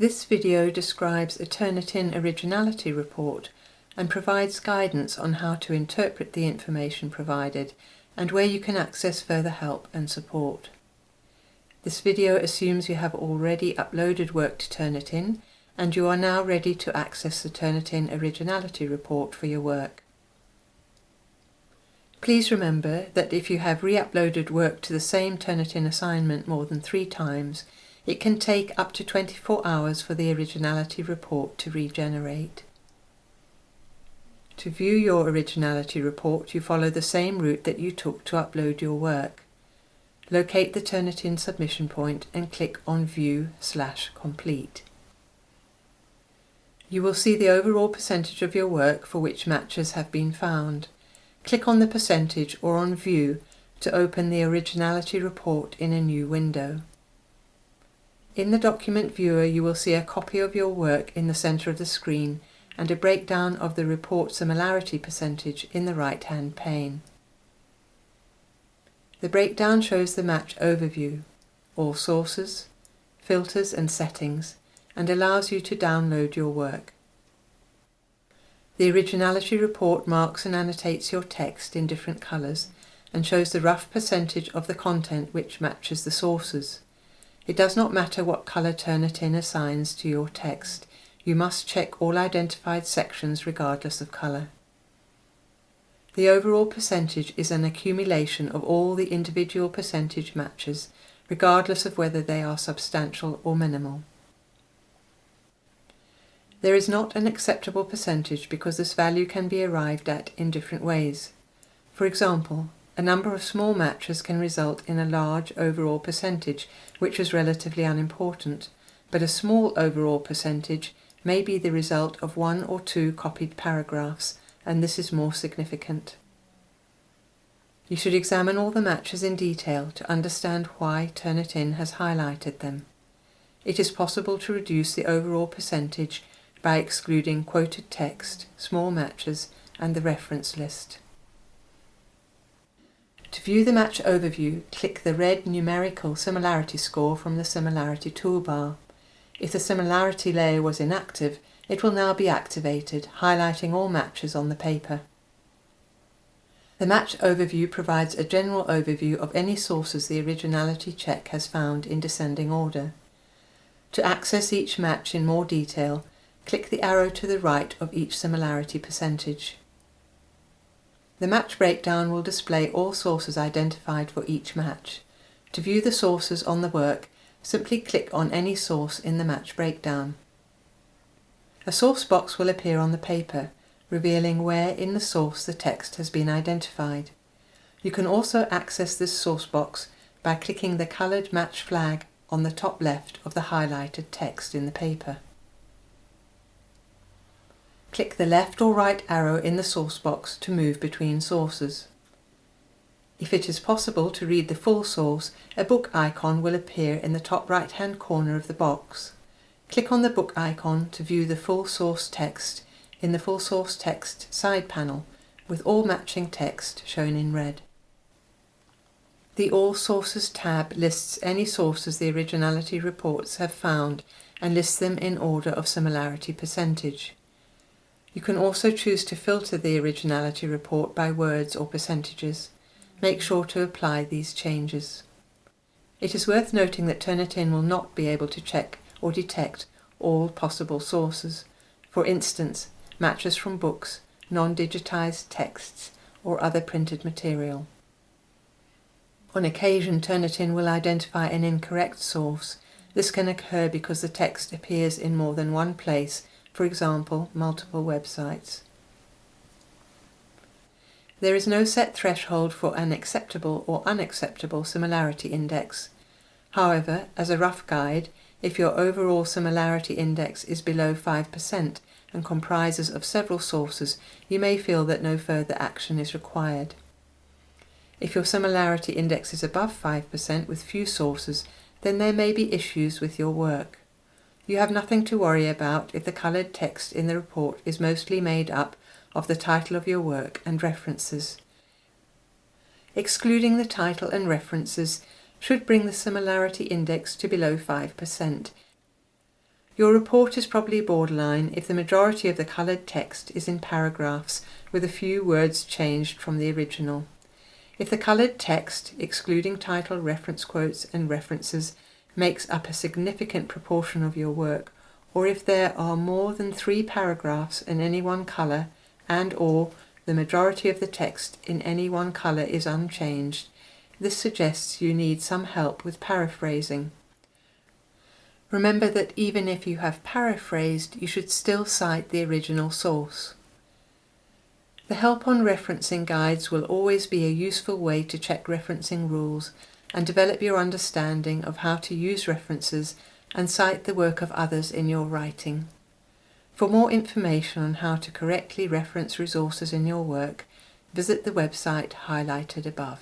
This video describes a Turnitin originality report and provides guidance on how to interpret the information provided and where you can access further help and support. This video assumes you have already uploaded work to Turnitin and you are now ready to access the Turnitin originality report for your work. Please remember that if you have re-uploaded work to the same Turnitin assignment more than 3 times, it can take up to 24 hours for the originality report to regenerate. To view your originality report, you follow the same route that you took to upload your work. Locate the Turnitin submission point and click on View/Complete. You will see the overall percentage of your work for which matches have been found. Click on the percentage or on View to open the originality report in a new window. In the document viewer, you will see a copy of your work in the center of the screen and a breakdown of the report similarity percentage in the right-hand pane. The breakdown shows the match overview, all sources, filters and settings, and allows you to download your work. The originality report marks and annotates your text in different colors and shows the rough percentage of the content which matches the sources. It does not matter what color Turnitin assigns to your text. You must check all identified sections regardless of color. The overall percentage is an accumulation of all the individual percentage matches, regardless of whether they are substantial or minimal. There is not an acceptable percentage because this value can be arrived at in different ways. For example, a number of small matches can result in a large overall percentage, which is relatively unimportant, but a small overall percentage may be the result of 1 or 2 copied paragraphs, and this is more significant. You should examine all the matches in detail to understand why Turnitin has highlighted them. It is possible to reduce the overall percentage by excluding quoted text, small matches, and the reference list. To view the match overview, click the red numerical similarity score from the similarity toolbar. If the similarity layer was inactive, it will now be activated, highlighting all matches on the paper. The match overview provides a general overview of any sources the originality check has found in descending order. To access each match in more detail, click the arrow to the right of each similarity percentage. The match breakdown will display all sources identified for each match. To view the sources on the work, simply click on any source in the match breakdown. A source box will appear on the paper, revealing where in the source the text has been identified. You can also access this source box by clicking the colored match flag on the top left of the highlighted text in the paper. Click the left or right arrow in the source box to move between sources. If it is possible to read the full source, a book icon will appear in the top right-hand corner of the box. Click on the book icon to view the full source text in the full source text side panel, with all matching text shown in red. The All Sources tab lists any sources the originality reports have found and lists them in order of similarity percentage. You can also choose to filter the originality report by words or percentages. Make sure to apply these changes. It is worth noting that Turnitin will not be able to check or detect all possible sources, for instance, matches from books, non-digitized texts, or other printed material. On occasion, Turnitin will identify an incorrect source. This can occur because the text appears in more than one place, for example, multiple websites. There is no set threshold for an acceptable or unacceptable similarity index. However, as a rough guide, if your overall similarity index is below 5% and comprises of several sources, you may feel that no further action is required. If your similarity index is above 5% with few sources, then there may be issues with your work. You have nothing to worry about if the colored text in the report is mostly made up of the title of your work and references. Excluding the title and references should bring the similarity index to below 5%. Your report is probably borderline if the majority of the coloured text is in paragraphs with a few words changed from the original. If the coloured text, excluding title, reference quotes and references, makes up a significant proportion of your work, or if there are more than 3 paragraphs in any one colour and/or the majority of the text in any one colour is unchanged, this suggests you need some help with paraphrasing. Remember that even if you have paraphrased, you should still cite the original source. The Help on Referencing guides will always be a useful way to check referencing rules and develop your understanding of how to use references and cite the work of others in your writing. For more information on how to correctly reference resources in your work, visit the website highlighted above.